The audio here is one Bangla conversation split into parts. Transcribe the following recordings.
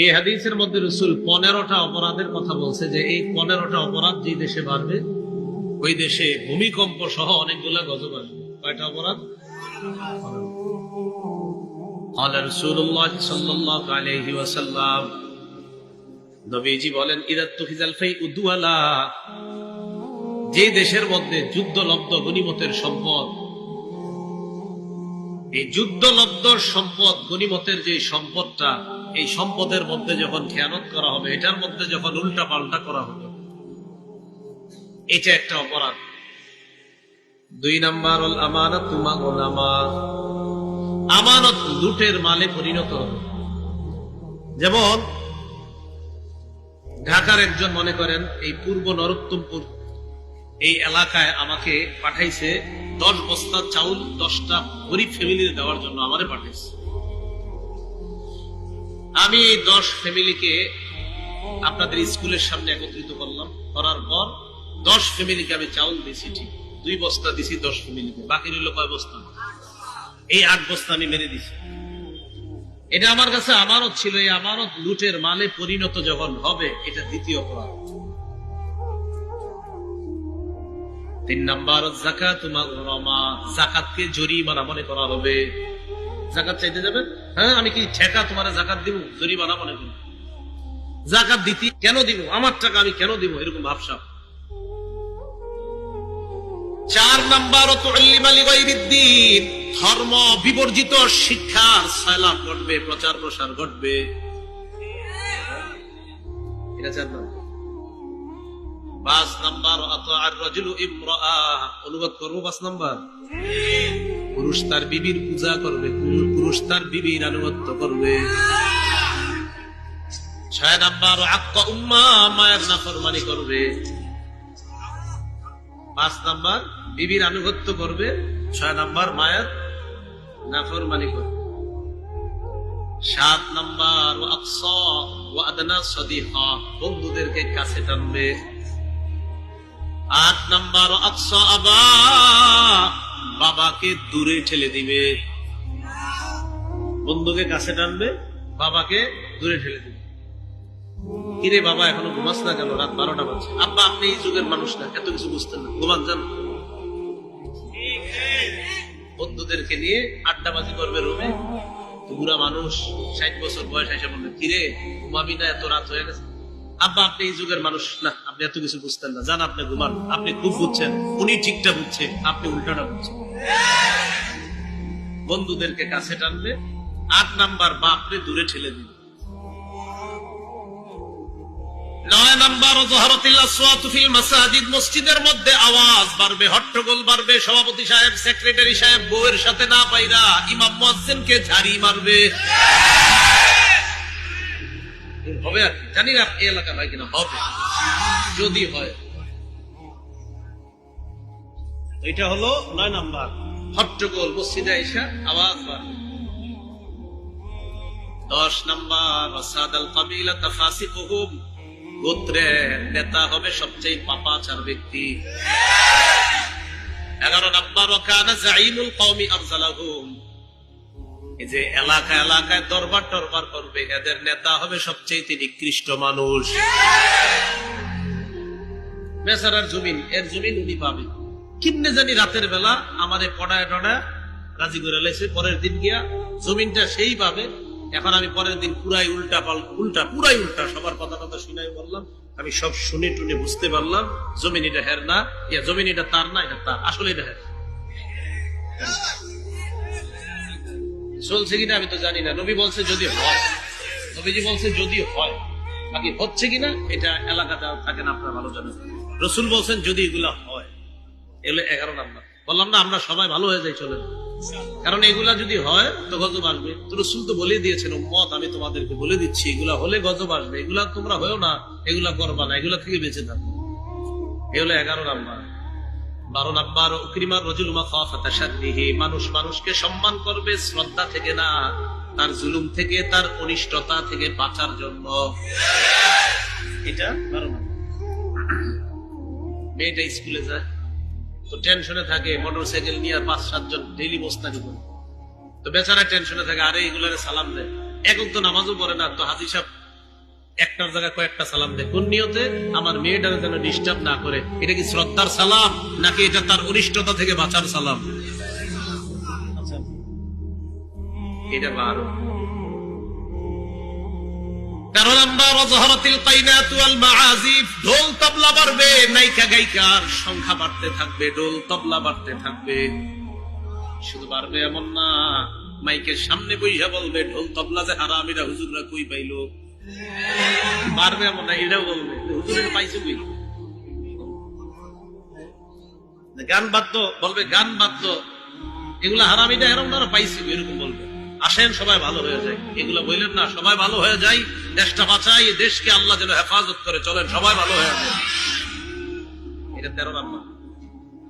এই হাদিসের মধ্যে রাসূল 15টা অপরাধের কথা বলছে, যে এই 15টা অপরাধ যে দেশে বাড়বে ওই দেশে ভূমিকম্প সহ অনেকগুলা গজব আসবে। কয়টা অপরাধ? আল্লাহ রাসূলুল্লাহ সাল্লাল্লাহু আলাইহি ওয়াসাল্লাম নবীজি বলেন, ইদাতুখিজাল ফাইউ দুআলা, যে দেশের মধ্যে যুদ্ধলব্ধ গনিমতের সম্পদ, এই যুদ্ধলব্ধ সম্পদ গনিমতের যে সম্পদটা, এই সম্পদের মধ্যে যখন খেয়ানত করা হবে, এটার মধ্যে যখন উল্টা পাল্টা করা হবে, এটা একটা অপরাধ। 2 নাম্বার হল আমানাতু মাগনামা, আমানত লুটের মালে পরিণত হবে। যেমন ঢাকার একজন, মনে করেন এই পূর্ব নরোত্তমপুর এই এলাকায় আমাকে পাঠাইছে 10 বস্তা চাউল 10টা গরিব ফ্যামিলিতে দেওয়ার জন্য আমারে পাঠাইছে। আমি এই 10 ফ্যামিলিকে আপনাদের স্কুলের সামনে একত্রিত করলাম, করার পর 10 ফ্যামিলিকে আমি চাউল দিছি, ঠিক 2 বস্তা দিছি 10 ফ্যামিলিকে, বাকি রইল কয় বস্তা? এই 8 বস্তা আমি মেরে দিছি। এটা আমার কাছে আমানত ছিল, এই আমানত লুটের মালে পরিণত যখন হবে, এটা দ্বিতীয় অপরাধ। 3 নাম্বার যাকাতু মাগরামা, যাকাতকে জরিমানা মনে করা হবে। যাকাত চাইতে যাবেন, হ্যাঁ আমি কি ঠেকা তোমার যাকাত দিব? জরিমানা মনে করি। যাকাত দিতে কেন দিব? আমার টাকা আমি কেন দিব? এরকম ভাবসাব। 4 নাম্বার তুআল্লিমা লিগাইরিদ্দিন, ধর্ম বিবর্জিত শিক্ষার সয়লাব ঘটবে, প্রচার প্রসার ঘটবে। এটা 4 নাম্বার। 5 নাম্বার আতাআর রাজুলু ইমরাআ, অনুবাদ করব 5 নাম্বার, পুরুষ তার বিবির পূজা করবে, পুরুষ তার বিবির আনুগত্য করবে। 6 নাম্বার আক্কা উম্মা, মায়ের নাফরমানি করবে। 5 নাম্বার বিবির আনুগত্য করবে, 6 নাম্বার মায়ের নাফরমানি করবে। 7 নাম্বার আকসা ওয়া আদনা সাদিহা, বন্ধুদেরকে কাছে টানবে। 8 নাম্বার আকসা আবা, বাবাকে দূরে ঠেলে দিবে। বন্ধুকে কাছে টানবে, বাবাকে দূরে ঠেলে দিবে। কিরে বাবা এখনো ঘুমাস না কেন? রাত 12টা বাজছে। আব্বা আপনি এই যুগের মানুষ না, এত কিছু বুঝতেন না, ঘুমান যান। বন্ধুদেরকে নিয়ে আড্ডাবাজি করবে রুমে, বুড়া মানুষ 60 বছর বয়স এসে বলবে, কিরে ঘুমাবি না, এত রাত হয়ে গেছে। আব্বা আপনি এই যুগের মানুষ না, আপনি এত কিছু বুঝতেন না, জান আপনি ঘুমান, আপনি খুব বুঝছেন, উনি ঠিকটা বুঝছে, আপনি উল্টাটা বুঝছেন। বন্ধুদেরকে কাছে টানবে। 8 নাম্বার বাপরে দূরে ঠেলে দিবে। 9 নাম্বার যহরাতিল আসওয়াতু ফিল মাসাজিদ, মসজিদের মধ্যে আওয়াজ বাড়বে, হট্টগোল বাড়বে, সভাপতি সাহেব সেক্রেটারি সাহেব বউয়ের সাথে না পাইরা ইমাম মুয়াজ্জিনকে ঝাড়ি মারবে। হবে আর কি, জানি না এই এলাকা হয় কিনা, হবে যদি হয়। এটা হলো 9 নাম্বার, হট্টগোল, মসজিদে এসে আওয়াজ বাড়বে। 10 নাম্বার ওয়াসাদাল কাবিলা তাফাসিকুহুম, গোত্রের নেতা হবে সবচেয়ে পাপাচার ব্যক্তি। 11 নাম্বার ওয়াকানা যাইমুল কওমি আফজালাহুম, এই যে এলাকা এলাকায় দরবার টরবার করবে, এদের নেতা হবে সবচেয়ে নিকৃষ্ট মানুষ। বেচারার জমিন, এর জমিন উনি পাবে কিন্নে জানি, রাতের বেলা আমাদের পড়ায় টড়ায় রাজি করে লাইছে, পরের দিন গিয়া জমিনটা সেই পাবে। এখন আমি পরের দিন পুরাই উল্টা পুরাই উল্টা সবার কথা কথা শুনাই বললাম, আমি সব শুনে টুনে বুঝতে পারলাম জমিন এটা হের না, জমিন এটা তার না, এটা তার, আসলে এটা হের। চলছে কিনা আমি তো জানি না, নবী বলছে যদি হয়, নবীজি বলছে যদি হয়, বাকি হচ্ছে কিনা এটা এলাকাতে থাকেন আপনারা ভালো জানেন। রসুল বলছেন যদি এগুলা হয়, এগুলো 11 নাম্বার। বললাম না আমরা সবাই ভালো হয়ে যাই, চলেন, কারণ এগুলা যদি হয় তো গজব আসবে। তো রসুল তো বলে দিয়েছেন, উম্মত আমি তোমাদেরকে বলে দিচ্ছি এগুলা হলে গজব আসবে, এগুলা তোমরা হয়েও না, এগুলা করবা না, এগুলা থেকে বেঁচে থাকবে। এগুলো 11 নাম্বার। 12 নাম্বার উকরিমার রাজুল মাখাফাতা শাররিহি, মানুষ মানুষকে সম্মান করবে শ্রদ্ধা থেকে না, তার জুলুম থেকে, তার অনিষ্টতা থেকে বাঁচার জন্য। এটা 12 নাম্বার। মেয়েটা স্কুলে যায় তো টেনশনে থাকে, মোটরসাইকেল নিয়ে 5-7 জন ডেইলি বস্তানি করে, তো বেচারা টেনশনে থাকে, আরে এগুলারে সালাম দেয়, একক তো নামাজও পড়ে না, তো হাজি সাহেব একটার জায়গায় কয়েকটা সালাম দেয় কোন নিয়তে? আমার মেয়েটাকে যেন ডিস্টার্ব না করে। এটা কি শ্রদ্ধার সালাম নাকি এটা তার অনিষ্টতা থেকে বাঁচার সালাম? আচ্ছা, এটা 12। 13 নাম্বার, ওয়াজহারাতিল কাইনাত ওয়াল মাআজিফ, ঢোল তবলা বাড়বে, নায়িকা গায়িকার সংখ্যা বাড়তে থাকবে, ঢোল তবলা বাড়তে থাকবে। শুধু বাড়বে এমন না, মাইকের সামনে বইয়া বলবে ঢোল তবলা যে হারামিরা হুজুররা কই পাইলো। বাড়বে এমন না, এটাও বলবে হুজুরের পাইছে কই। গান বাদ্য বলবে, গান বাদ্য এগুলা হারামিরা এরকম না পাইছি, এরকম বলবে। আসেন সবাই ভালো হয়ে যায়, এগুলা বললেন না, সবাই ভালো হয়ে যায়, দেশটা বাঁচাই, দেশকে আল্লাহ যেন হেফাজত করে, চলেন সবাই ভালো হয়ে যায়। এটা 13 নাম্বার।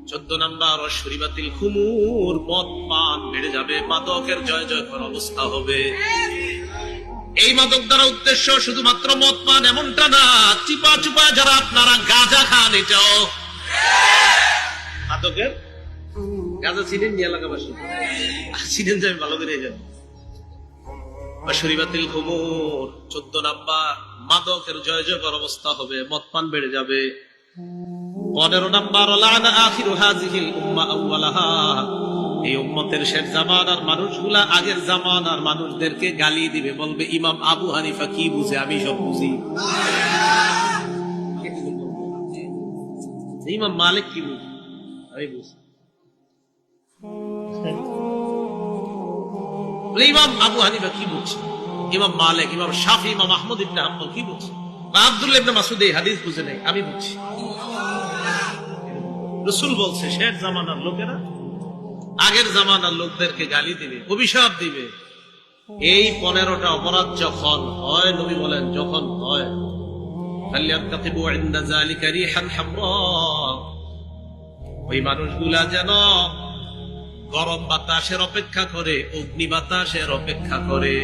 14 নাম্বার, শরীবাতিল খুমুর, মদ পান বেড়ে যাবে, মাদকের জয় জয়কার অবস্থা হবে। এই মাদক দ্বারা উদ্দেশ্য শুধুমাত্র মদ পান এমনটা না, চিপা চুপা যারা আপনারা গাঁজা খান, এটাও মাদকের। গাঁজা চিনেন নি এলাকাবাসী? চিনেন যে আমি ভালো করে যাবো। শরীবাতিল খুমুর 14 নাম্বার, মাদকের জয় জয়কার অবস্থা হবে, মদ পান বেড়ে যাবে। 15 নাম্বার, লানা আখিরু হাযিহিল উম্মাহ আউওয়ালাহা, এই উম্মতের শেষ জামানার মানুষগুলা আগের জামানার মানুষদেরকে গালি দিবে, বলবে ইমাম আবু হানিফা কি বুঝে, আমি সব বুঝি। ইমাম মালিক কি বুঝে, আমি বুঝি। ইমাম আবু হানিফা কি বুঝছে, ইমাম মালিক, ইমাম শাফি, ইমাম আহমদ ইবনে হাম্বল কি বুঝছে, বা আব্দুল্লাহ ইবনে মাসউদ এই হাদিস বুঝে নাই, আমি বুঝছি। রাসূল বলছে শেষ জামানার লোকেরা আগের জামানার লোকদেরকে গালি দিবে, অভিশাপ দিবে। এই 15টা অপরাধ যখন হয়, নবী বলেন যখন হয়, ফালইয়ারতাকিবু ইনদা যালিকা রিহান হামরা, ওই মানুষগুলা যেন গরম বাতাসের অপেক্ষা করে, অগ্নি বাতাসের অপেক্ষা করে।